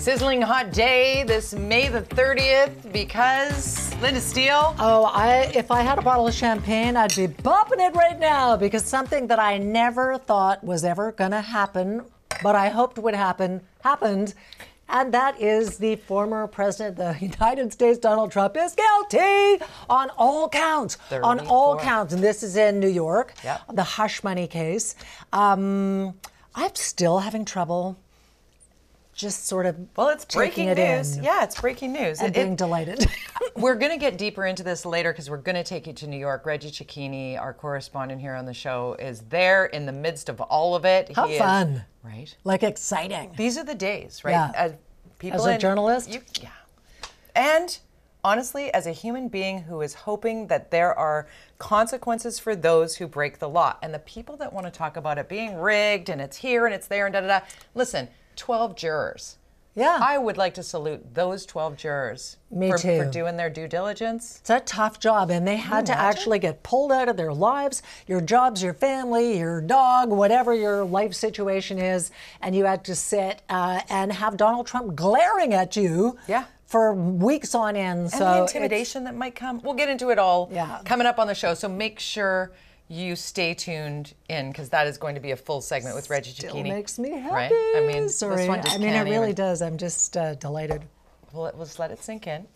sizzling hot day this May the 30th because Linda Steele. Oh, if I had a bottle of champagne, I'd be bumping it right now because something that I never thought was ever going to happen, but I hoped would happen, happened. And that is the former president of the United States, Donald Trump, is guilty on all counts. 34. On all counts. And this is in New York, the hush money case. I'm still having trouble just sort of it's breaking news. Yeah, it's breaking news. And being delighted. We're going to get deeper into this later because we're going to take you to New York. Reggie Cecchini, our correspondent here on the show, is there in the midst of all of it. How fun. Right? Like exciting. These are the days, right? Yeah. As a journalist? And honestly, as a human being who is hoping that there are consequences for those who break the law. And the people that want to talk about it being rigged and it's here and it's there and da-da-da. Listen, 12 jurors. Yeah. I would like to salute those 12 jurors for doing their due diligence. It's a tough job, and they had to actually get pulled out of their lives, your jobs, your family, your dog, whatever your life situation is, and you had to sit and have Donald Trump glaring at you for weeks on end. And the intimidation that might come. We'll get into it all coming up on the show, so make sure you stay tuned in because that is going to be a full segment with Reggie Cecchini. Still makes me happy. Right? I mean, sorry. This one just it really does. I'm just delighted. Well, let's let it sink in.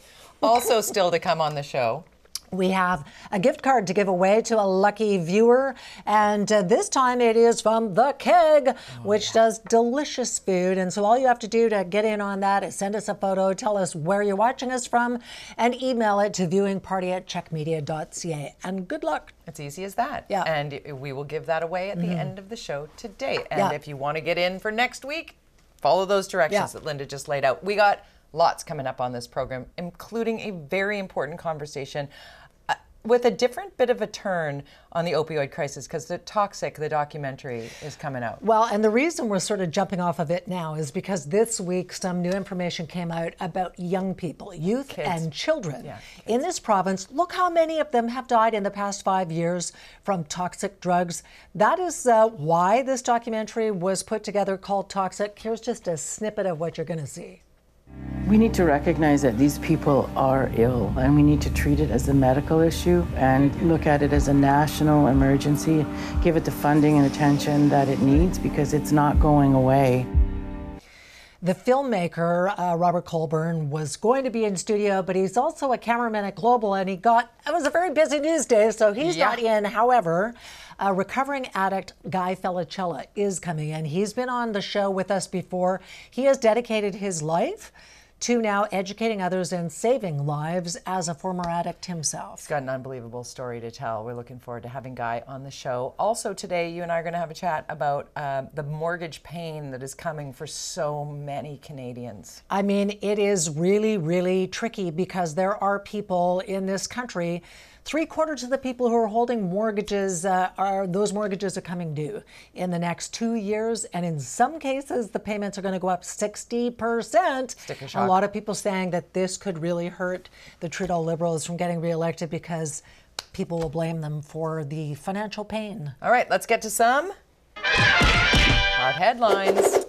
Also, still to come on the show, we have a gift card to give away to a lucky viewer, and this time it is from the CHEK, which does delicious food. And so all you have to do to get in on that is send us a photo, tell us where you're watching us from, and email it to viewingparty@chekmedia.ca. And good luck. It's easy as that. Yeah. And we will give that away at the end of the show today. And if you want to get in for next week, follow those directions that Linda just laid out. We got lots coming up on this program, including a very important conversation with a different bit of a turn on the opioid crisis, because the Toxic, the documentary, is coming out. Well, and the reason we're sort of jumping off of it now is because this week some new information came out about young people, youth and children in this province. Look how many of them have died in the past 5 years from toxic drugs. That is why this documentary was put together called Toxic. Here's just a snippet of what you're going to see. We need to recognize that these people are ill, and we need to treat it as a medical issue and look at it as a national emergency, give it the funding and attention that it needs because it's not going away. The filmmaker, Robert Colburn, was going to be in studio, but he's also a cameraman at Global, and it was a very busy news day, so he's not in. However, recovering addict Guy Felicella is coming in. He's been on the show with us before. He has dedicated his life to now educating others and saving lives as a former addict himself. He's got an unbelievable story to tell. We're looking forward to having Guy on the show. Also today, you and I are going to have a chat about the mortgage pain that is coming for so many Canadians. I mean, it is really, really tricky because there are people in this country, 3/4 of the people who are holding mortgages, those mortgages are coming due in the next 2 years. And in some cases, the payments are going to go up 60%. Sticker shock. A lot of people saying that this could really hurt the Trudeau Liberals from getting reelected because people will blame them for the financial pain. All right, let's get to some hot headlines.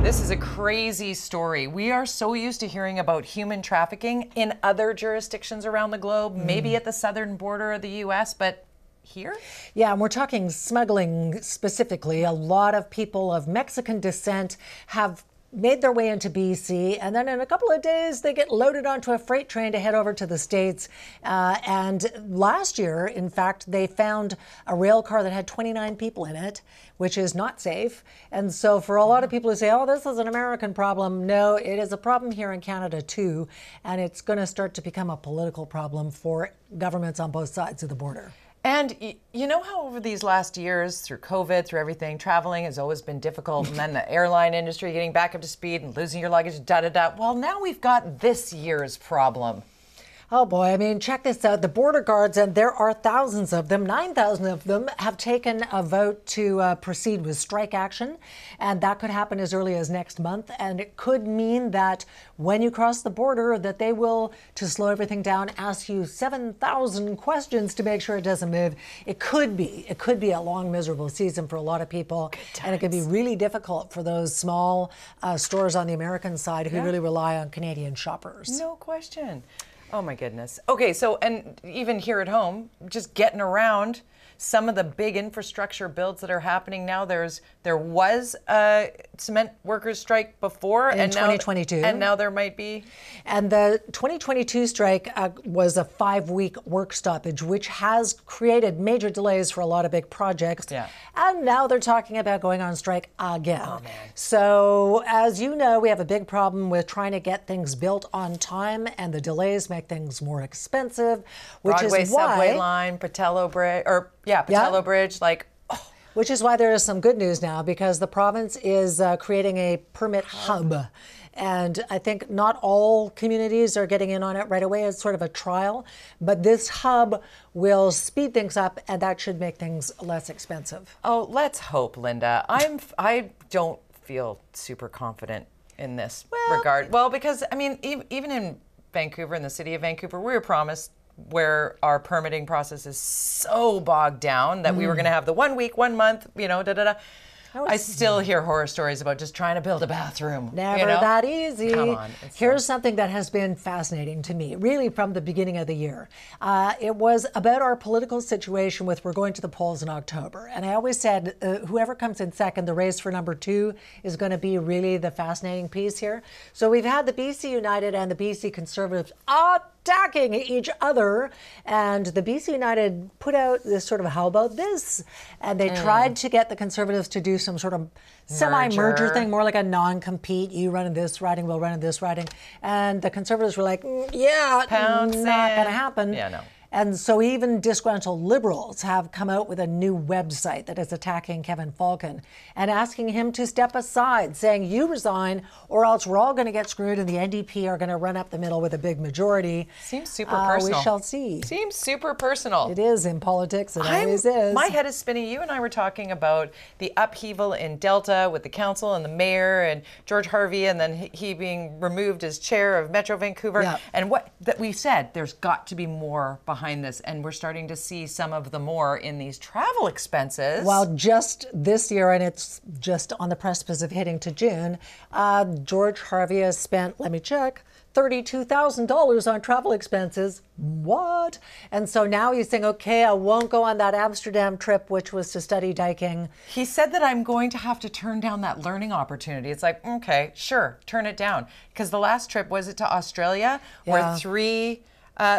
This is a crazy story. We are so used to hearing about human trafficking in other jurisdictions around the globe, maybe at the southern border of the U.S., but here? Yeah, and we're talking smuggling specifically. A lot of people of Mexican descent have made their way into BC, and then in a couple of days they get loaded onto a freight train to head over to the States. And last year, in fact, they found a rail car that had 29 people in it, which is not safe. And so for a lot of people who say, oh, this is an American problem, no, it is a problem here in Canada too, and it's going to start to become a political problem for governments on both sides of the border. And you know how over these last years, through COVID, through everything, traveling has always been difficult, and then the airline industry getting back up to speed and losing your luggage, da-da-da. Well, now we've got this year's problem. Oh boy, I mean, check this out. The border guards, and there are thousands of them, 9,000 of them, have taken a vote to proceed with strike action. And that could happen as early as next month. And it could mean that when you cross the border, that they will, to slow everything down, ask you 7,000 questions to make sure it doesn't move. It could be a long, miserable season for a lot of people. And it could be really difficult for those small stores on the American side who really rely on Canadian shoppers. No question. Oh my goodness. Okay, so, and even here at home, just getting around some of the big infrastructure builds that are happening now. There was a cement workers strike before, in 2022, and now there might be. And the 2022 strike was a 5-week work stoppage, which has created major delays for a lot of big projects. Yeah. And now they're talking about going on strike again. Oh, man. So, as you know, we have a big problem with trying to get things built on time, and the delays make things more expensive, which Broadway is why subway line, Patello Bridge, Patello Bridge, like. Oh. Which is why there is some good news now, because the province is creating a permit hub. And I think not all communities are getting in on it right away. It's sort of a trial. But this hub will speed things up, and that should make things less expensive. Oh, let's hope, Linda. I don't feel super confident in this regard. Well, because, I mean, even in Vancouver, in the city of Vancouver, we were promised where our permitting process is so bogged down that we were going to have the 1 week, 1 month, I still hear horror stories about just trying to build a bathroom. Never that easy. Come on. Here's something that has been fascinating to me, really from the beginning of the year. It was about our political situation with we're going to the polls in October. And I always said, whoever comes in second, the race for number 2 is going to be really the fascinating piece here. So we've had the BC United and the BC Conservatives attacking each other, and the BC United put out this sort of how about this, and they tried to get the Conservatives to do some sort of semi-merger thing, more like a non-compete. You run in this riding, we'll run in this riding, and the Conservatives were like, not going to happen. Yeah, no. And so even disgruntled Liberals have come out with a new website that is attacking Kevin Falcon and asking him to step aside, saying, you resign or else we're all going to get screwed and the NDP are going to run up the middle with a big majority. Seems super personal. We shall see. Seems super personal. It is in politics. It always is. My head is spinning. You and I were talking about the upheaval in Delta with the council and the mayor and George Harvie, and then he being removed as chair of Metro Vancouver. Yeah. And what that we said, there's got to be more behind this, and we're starting to see some of the more in these travel expenses. Well, just this year, and it's just on the precipice of hitting to June, George Harvie has spent, let me check, $32,000 on travel expenses. What? And so now he's saying, okay, I won't go on that Amsterdam trip, which was to study diking. He said that I'm going to have to turn down that learning opportunity. It's like, okay, sure, turn it down. Because the last trip, was it to Australia, where 3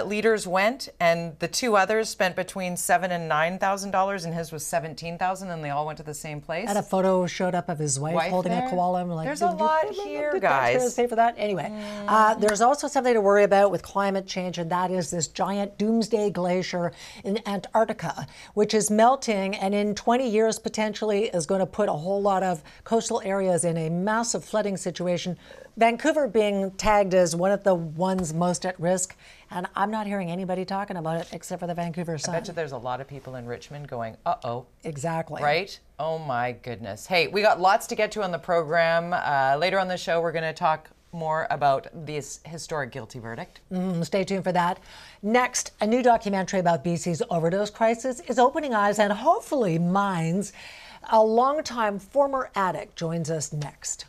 leaders went, and the 2 others spent between $7,000 and $9,000, and his was $17,000, and they all went to the same place. And a photo showed up of his wife holding a koala. I'm like, there's a lot here, guys. Did pay for that? Anyway, there's also something to worry about with climate change, and that is this giant doomsday glacier in Antarctica, which is melting, and in 20 years potentially is going to put a whole lot of coastal areas in a massive flooding situation. Vancouver being tagged as one of the ones most at risk, and I'm not hearing anybody talking about it except for the Vancouver Sun. I bet you there's a lot of people in Richmond going, uh-oh. Exactly. Right? Oh my goodness. Hey, we got lots to get to on the program. Later on the show, we're going to talk more about this historic guilty verdict. Stay tuned for that. Next, a new documentary about BC's overdose crisis is opening eyes and hopefully minds. A longtime former addict joins us next.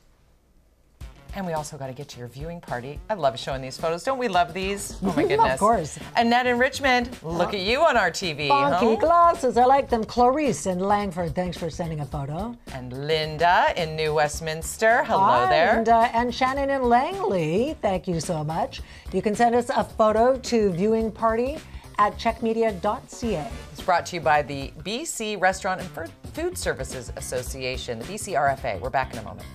And we also got to get to your viewing party. I love showing these photos. Don't we love these? Oh my goodness. Of course. Annette in Richmond, look at you on our TV. Funky glasses. I like them. Clarice in Langford, thanks for sending a photo. And Linda in New Westminster, hello there. And Shannon in Langley, thank you so much. You can send us a photo to viewingparty@chekmedia.ca. It's brought to you by the BC Restaurant and Food Services Association, the BCRFA. We're back in a moment.